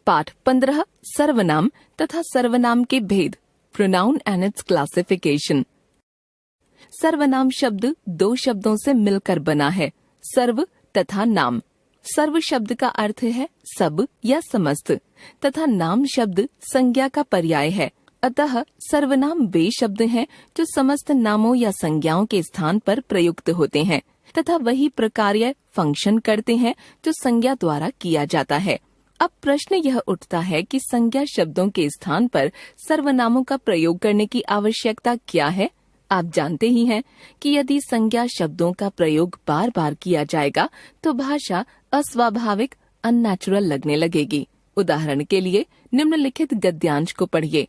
पाठ 15 सर्वनाम तथा सर्वनाम के भेद, प्रोनाउन एंड इट्स क्लासिफिकेशन। सर्वनाम शब्द दो शब्दों से मिलकर बना है, सर्व तथा नाम। सर्व शब्द का अर्थ है सब या समस्त तथा नाम शब्द संज्ञा का पर्याय है। अतः सर्वनाम वे शब्द हैं जो समस्त नामों या संज्ञाओं के स्थान पर प्रयुक्त होते हैं तथा वही प्रकार्य फंक्शन करते हैं जो संज्ञा द्वारा किया जाता है। अब प्रश्न यह उठता है कि संज्ञा शब्दों के स्थान पर सर्वनामों का प्रयोग करने की आवश्यकता क्या है। आप जानते ही हैं कि यदि संज्ञा शब्दों का प्रयोग बार बार किया जाएगा तो भाषा अस्वाभाविक, अननेचुरल लगने लगेगी। उदाहरण के लिए निम्नलिखित गद्यांश को पढ़िए।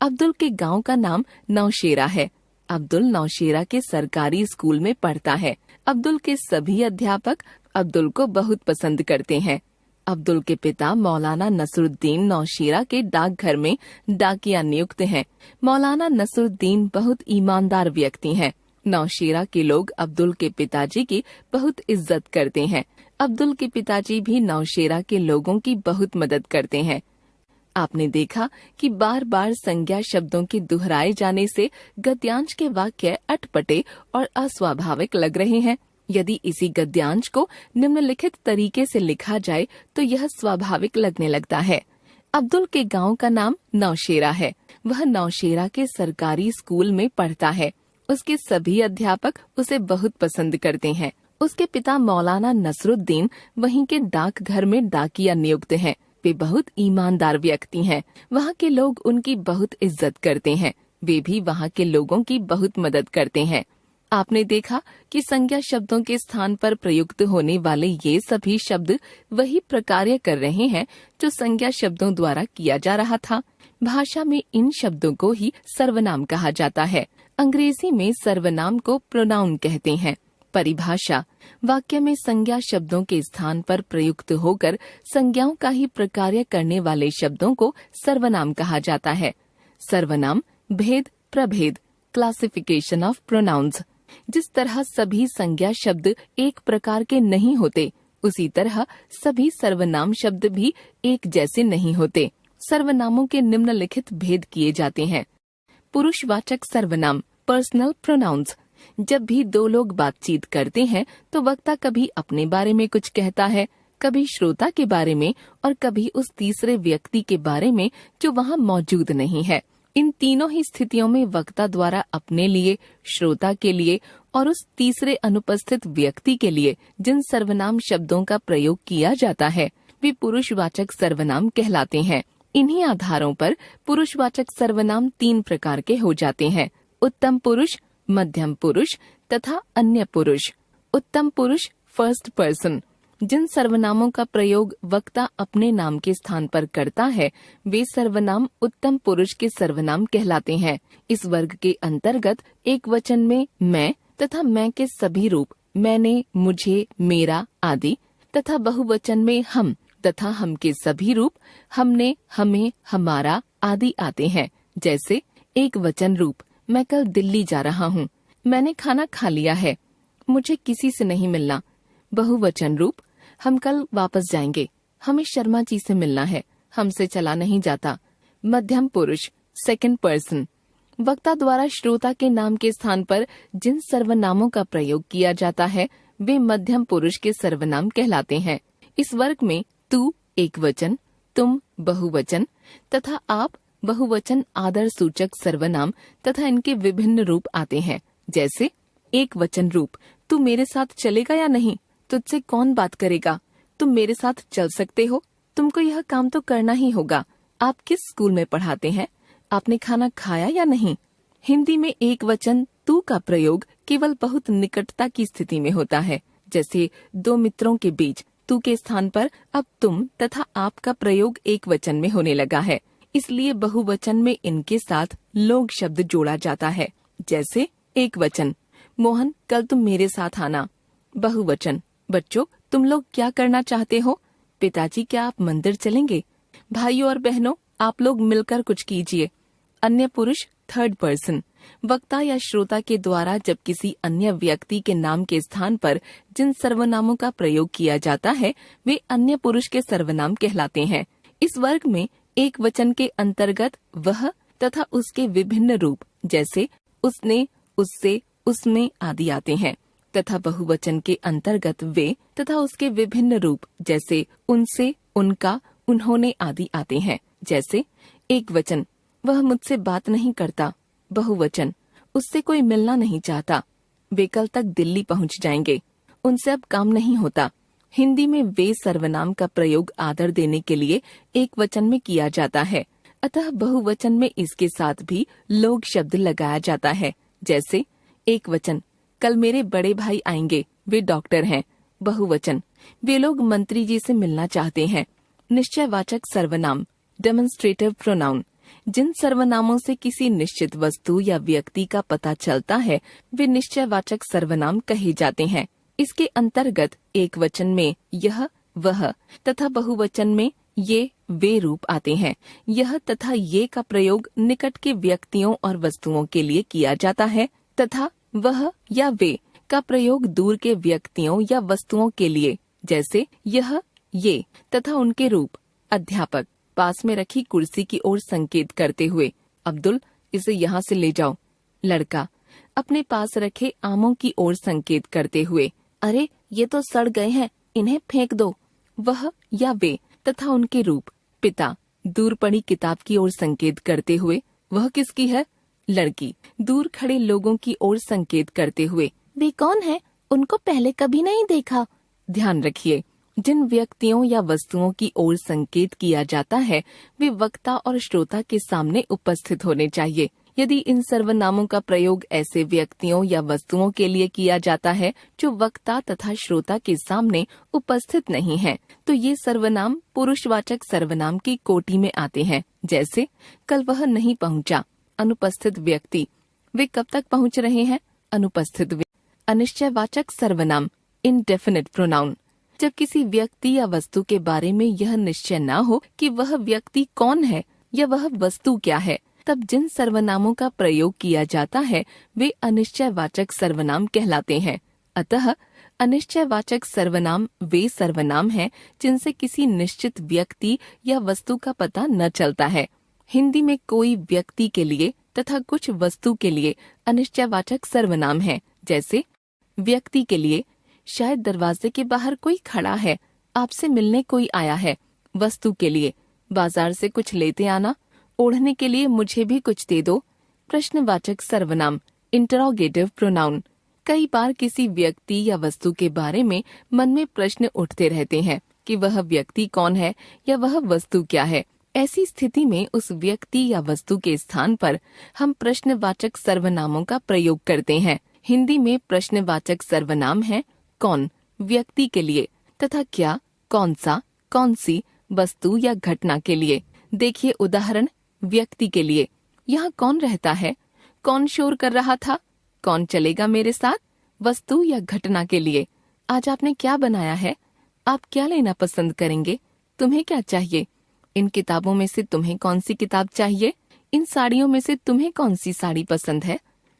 अब्दुल के गांव का नाम नौशेरा है। अब्दुल नौशेरा के सरकारी स्कूल में पढ़ता है। अब्दुल के सभी अध्यापक अब्दुल को बहुत पसंद करते हैं। अब्दुल के पिता मौलाना नसरुद्दीन नौशेरा के डाकघर में डाकिया नियुक्त हैं। मौलाना नसरुद्दीन बहुत ईमानदार व्यक्ति हैं। नौशेरा के लोग अब्दुल के पिताजी की बहुत इज्जत करते हैं। अब्दुल के पिताजी भी नौशेरा के लोगों की बहुत मदद करते हैं। आपने देखा कि बार बार संज्ञा शब्दों के दोहराए जाने से गद्यांश के वाक्य अटपटे और अस्वाभाविक लग रहे हैं। यदि इसी गद्यांश को निम्नलिखित तरीके से लिखा जाए तो यह स्वाभाविक लगने लगता है। अब्दुल के गांव का नाम नौशेरा है। वह नौशेरा के सरकारी स्कूल में पढ़ता है। उसके सभी अध्यापक उसे बहुत पसंद करते हैं। उसके पिता मौलाना नसरुद्दीन वहीं के डाकघर में डाकिया नियुक्त हैं। वे बहुत ईमानदार व्यक्ति हैं। वहाँ के लोग उनकी बहुत इज्जत करते हैं। वे भी वहाँ के लोगों की बहुत मदद करते हैं। आपने देखा कि संज्ञा शब्दों के स्थान पर प्रयुक्त होने वाले ये सभी शब्द वही प्रकार्य कर रहे हैं जो संज्ञा शब्दों द्वारा किया जा रहा था। भाषा में इन शब्दों को ही सर्वनाम कहा जाता है। अंग्रेजी में सर्वनाम को प्रोनाउन कहते हैं। परिभाषा: वाक्य में संज्ञा शब्दों के स्थान पर प्रयुक्त होकर संज्ञाओं का ही प्रकार्य करने वाले शब्दों को सर्वनाम कहा जाता है। सर्वनाम भेद, प्रभेद, क्लासिफिकेशन ऑफ प्रोनाउंस। जिस तरह सभी संज्ञा शब्द एक प्रकार के नहीं होते, उसी तरह सभी सर्वनाम शब्द भी एक जैसे नहीं होते। सर्वनामों के निम्नलिखित भेद किए जाते हैं। पुरुषवाचक सर्वनाम, पर्सनल प्रोनाउंस। जब भी दो लोग बातचीत करते हैं तो वक्ता कभी अपने बारे में कुछ कहता है, कभी श्रोता के बारे में और कभी उस तीसरे व्यक्ति के बारे में जो वहाँ मौजूद नहीं है। इन तीनों ही स्थितियों में वक्ता द्वारा अपने लिए, श्रोता के लिए और उस तीसरे अनुपस्थित व्यक्ति के लिए जिन सर्वनाम शब्दों का प्रयोग किया जाता है वे पुरुषवाचक सर्वनाम कहलाते हैं। इन्हीं आधारों पर पुरुषवाचक सर्वनाम तीन प्रकार के हो जाते हैं: उत्तम पुरुष, मध्यम पुरुष तथा अन्य पुरुष। उत्तम पुरुष, फर्स्ट पर्सन। जिन सर्वनामों का प्रयोग वक्ता अपने नाम के स्थान पर करता है वे सर्वनाम उत्तम पुरुष के सर्वनाम कहलाते हैं। इस वर्ग के अंतर्गत एक वचन में मैं तथा मैं के सभी रूप, मैंने, मुझे, मेरा आदि, तथा बहुवचन में हम तथा हम के सभी रूप, हमने, हमें, हमारा आदि आते हैं। जैसे एक वचन रूप, मैं कल दिल्ली जा रहा हूँ। मैंने खाना खा लिया है। मुझे किसी से नहीं मिलना। बहुवचन रूप, हम कल वापस जाएंगे। हमें शर्मा जी से मिलना है। हमसे चला नहीं जाता। मध्यम पुरुष, सेकंड पर्सन। वक्ता द्वारा श्रोता के नाम के स्थान पर जिन सर्वनामों का प्रयोग किया जाता है वे मध्यम पुरुष के सर्वनाम कहलाते हैं। इस वर्ग में तू एक वचन, तुम बहुवचन तथा आप बहुवचन आदर सूचक सर्वनाम तथा इनके विभिन्न रूप आते हैं। जैसे एक वचन रूप, तू मेरे साथ चलेगा या नहीं? तुझसे कौन बात करेगा? तुम मेरे साथ चल सकते हो? तुमको यह काम तो करना ही होगा। आप किस स्कूल में पढ़ाते हैं? आपने खाना खाया या नहीं? हिंदी में एक वचन तू का प्रयोग केवल बहुत निकटता की स्थिति में होता है। जैसे दो मित्रों के बीच तू के स्थान पर अब तुम तथा आप का प्रयोग एक वचन में होने लगा है। इसलिए बहुवचन में इनके साथ लोग शब्द जोड़ा जाता है। जैसे एक वचन, मोहन कल तुम मेरे साथ आना। बहुवचन, बच्चों तुम लोग क्या करना चाहते हो? पिताजी क्या आप मंदिर चलेंगे? भाइयों और बहनों आप लोग मिलकर कुछ कीजिए। अन्य पुरुष, थर्ड पर्सन। वक्ता या श्रोता के द्वारा जब किसी अन्य व्यक्ति के नाम के स्थान पर जिन सर्वनामों का प्रयोग किया जाता है वे अन्य पुरुष के सर्वनाम कहलाते हैं। इस वर्ग में एक वचन के अंतर्गत वह तथा उसके विभिन्न रूप जैसे उसने, उससे, उसमें आदि आते हैं तथा बहुवचन के अंतर्गत वे तथा उसके विभिन्न रूप जैसे उनसे, उनका, उन्होंने आदि आते हैं। जैसे एक वचन, वह मुझसे बात नहीं करता। बहुवचन, उससे कोई मिलना नहीं चाहता। वे कल तक दिल्ली पहुंच जाएंगे। उनसे अब काम नहीं होता। हिंदी में वे सर्वनाम का प्रयोग आदर देने के लिए एक वचन में किया जाता है, अतः बहुवचन में इसके साथ भी लोग शब्द लगाया जाता है। जैसे एक वचन, कल मेरे बड़े भाई आएंगे, वे डॉक्टर हैं। बहुवचन, वे लोग मंत्री जी से मिलना चाहते हैं। निश्चयवाचक सर्वनाम, डेमोन्स्ट्रेटिव प्रोनाउन, जिन सर्वनामों से किसी निश्चित वस्तु या व्यक्ति का पता चलता है वे निश्चयवाचक सर्वनाम कहे जाते हैं। इसके अंतर्गत एक वचन में यह, वह तथा बहुवचन में ये, वे रूप आते हैं। यह तथा ये का प्रयोग निकट के व्यक्तियों और वस्तुओं के लिए किया जाता है तथा वह या वे का प्रयोग दूर के व्यक्तियों या वस्तुओं के लिए, जैसे यह, ये तथा उनके रूप अध्यापक, पास में रखी कुर्सी की ओर संकेत करते हुए, अब्दुल इसे यहाँ से ले जाओ। लड़का, अपने पास रखे आमों की ओर संकेत करते हुए, अरे ये तो सड़ गए हैं, इन्हें फेंक दो। वह या वे तथा उनके रूप पिता, दूर पड़ी किताब की ओर संकेत करते हुए, वह किसकी है। लड़की, दूर खड़े लोगों की ओर संकेत करते हुए, वे कौन है, उनको पहले कभी नहीं देखा। ध्यान रखिए, जिन व्यक्तियों या वस्तुओं की ओर संकेत किया जाता है वे वक्ता और श्रोता के सामने उपस्थित होने चाहिए। यदि इन सर्वनामों का प्रयोग ऐसे व्यक्तियों या वस्तुओं के लिए किया जाता है जो वक्ता तथा श्रोता के सामने उपस्थित नहीं है, तो ये सर्वनाम पुरुषवाचक सर्वनाम की कोटि में आते हैं। जैसे कल वह नहीं पहुंचा। अनुपस्थित व्यक्ति, वे कब तक पहुंच रहे हैं। अनुपस्थित व्यक्ति। अनिश्चयवाचक सर्वनाम, इनडेफिनिट प्रोनाउन, जब किसी व्यक्ति या वस्तु के बारे में यह निश्चय न हो कि वह व्यक्ति कौन है या वह वस्तु क्या है, तब जिन सर्वनामों का प्रयोग किया जाता है वे अनिश्चयवाचक सर्वनाम कहलाते हैं। अतः अनिश्चयवाचक सर्वनाम वे सर्वनाम हैं जिनसे किसी निश्चित व्यक्ति या वस्तु का पता न चलता है। हिंदी में कोई व्यक्ति के लिए तथा कुछ वस्तु के लिए अनिश्चयवाचक सर्वनाम है। जैसे व्यक्ति के लिए, शायद दरवाजे के बाहर कोई खड़ा है, आपसे मिलने कोई आया है। वस्तु के लिए, बाजार से कुछ लेते आना। ओढ़ने के लिए, मुझे भी कुछ दे दो। प्रश्नवाचक सर्वनाम, इंटरोगेटिव प्रोनाउन, कई बार किसी व्यक्ति या वस्तु के बारे में मन में प्रश्न उठते रहते हैं कि वह व्यक्ति कौन है या वह वस्तु क्या है। ऐसी स्थिति में उस व्यक्ति या वस्तु के स्थान पर हम प्रश्नवाचक सर्वनामों का प्रयोग करते हैं। हिंदी में प्रश्नवाचक सर्वनाम है कौन, व्यक्ति के लिए, तथा क्या, कौन सा, कौन सी, वस्तु या घटना के लिए। देखिए उदाहरण, व्यक्ति के लिए, यहाँ कौन रहता है, कौन शोर कर रहा था, कौन चलेगा मेरे साथ। वस्तु या घटना के लिए, आज आपने क्या बनाया है, आप क्या लेना पसंद करेंगे, तुम्हें क्या चाहिए, इन किताबों में से तुम्हें कौन सी किताब चाहिए, इन साड़ियों में से तुम्हें कौन सी साड़ी पसंद है।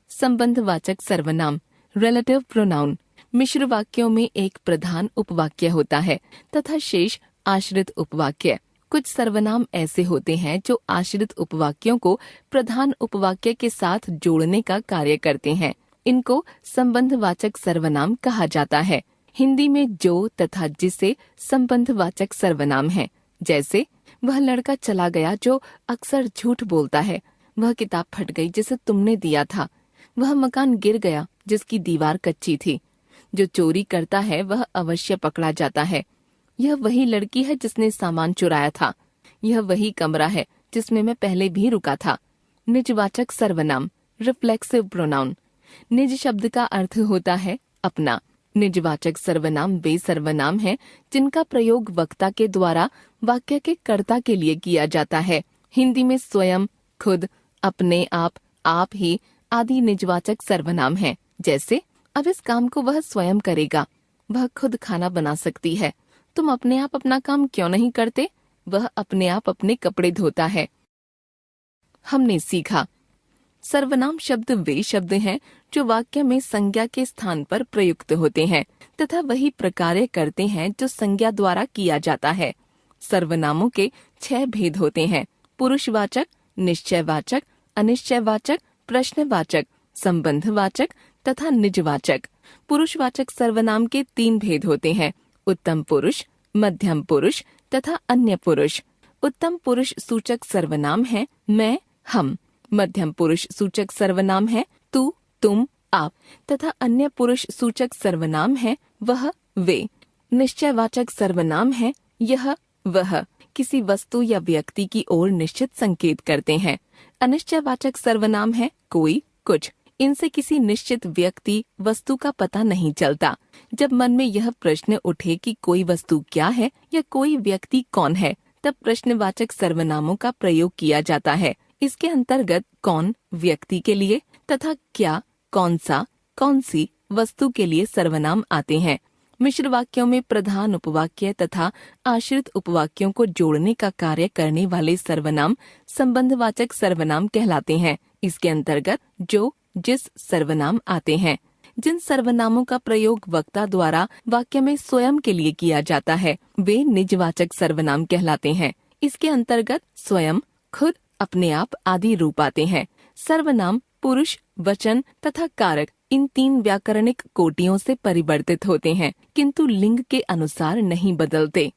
संबंधवाचक सर्वनाम, रिलेटिव प्रोनाउन, मिश्र वाक्यों में एक प्रधान उपवाक्य होता है तथा शेष आश्रित उपवाक्य। कुछ सर्वनाम ऐसे होते हैं जो आश्रित उपवाक्यों को प्रधान उपवाक्य के साथ जोड़ने का कार्य करते हैं। इनको संबंधवाचक सर्वनाम कहा जाता है। हिंदी में जो तथा जिसे संबंधवाचक सर्वनाम है। जैसे वह लड़का चला गया जो अक्सर झूठ बोलता है, वह किताब फट गई जिसे तुमने दिया था, वह मकान गिर गया जिसकी दीवार कच्ची थी, जो चोरी करता है वह अवश्य पकड़ा जाता है, यह वही लड़की है जिसने सामान चुराया था, यह वही कमरा है जिसमें मैं पहले भी रुका था। निजवाचक सर्वनाम, रिफ्लेक्सिव प्रोनाउन, निज शब्द का अर्थ होता है अपना। निजवाचक सर्वनाम वे सर्वनाम हैं जिनका प्रयोग वक्ता के द्वारा वाक्य के कर्ता के लिए किया जाता है। हिंदी में स्वयं, खुद, अपने आप ही आदि निजवाचक सर्वनाम हैं। जैसे अब इस काम को वह स्वयं करेगा, वह खुद खाना बना सकती है, तुम अपने आप अपना काम क्यों नहीं करते, वह अपने आप अपने कपड़े धोता है। हमने सीखा, सर्वनाम शब्द वे शब्द हैं जो वाक्य में संज्ञा के स्थान पर प्रयुक्त होते हैं तथा वही प्रकार्य करते हैं जो संज्ञा द्वारा किया जाता है। सर्वनामों के 6 भेद होते हैं। पुरुषवाचक, निश्चयवाचक, अनिश्चयवाचक, प्रश्नवाचक, संबंधवाचक तथा निजवाचक। पुरुषवाचक सर्वनाम के 3 भेद होते हैं, उत्तम पुरुष, मध्यम पुरुष तथा अन्य पुरुष। उत्तम पुरुष सूचक सर्वनाम है मैं, हम। मध्यम पुरुष सूचक सर्वनाम है तू, तुम, आप तथा अन्य पुरुष सूचक सर्वनाम है वह, वे। निश्चयवाचक सर्वनाम है यह, वह, किसी वस्तु या व्यक्ति की ओर निश्चित संकेत करते हैं। अनिश्चयवाचक सर्वनाम है कोई, कुछ। इनसे किसी निश्चित व्यक्ति, वस्तु का पता नहीं चलता। जब मन में यह प्रश्न उठे कि कोई वस्तु क्या है या कोई व्यक्ति कौन है, तब प्रश्नवाचक सर्वनामों का प्रयोग किया जाता है। इसके अंतर्गत कौन व्यक्ति के लिए तथा क्या, कौन सा, कौन सी वस्तु के लिए सर्वनाम आते हैं। मिश्र वाक्यों में प्रधान उपवाक्य तथा आश्रित उपवाक्यों को जोड़ने का कार्य करने वाले सर्वनाम संबंधवाचक सर्वनाम कहलाते हैं। इसके अंतर्गत जो, जिस सर्वनाम आते हैं। जिन सर्वनामों का प्रयोग वक्ता द्वारा वाक्य में स्वयं के लिए किया जाता है वे निजवाचक सर्वनाम कहलाते हैं। इसके अंतर्गत स्वयं, खुद, अपने आप आदि रूप आते हैं। सर्वनाम पुरुष, वचन तथा कारक इन 3 व्याकरणिक कोटियों से परिवर्तित होते हैं, किंतु लिंग के अनुसार नहीं बदलते।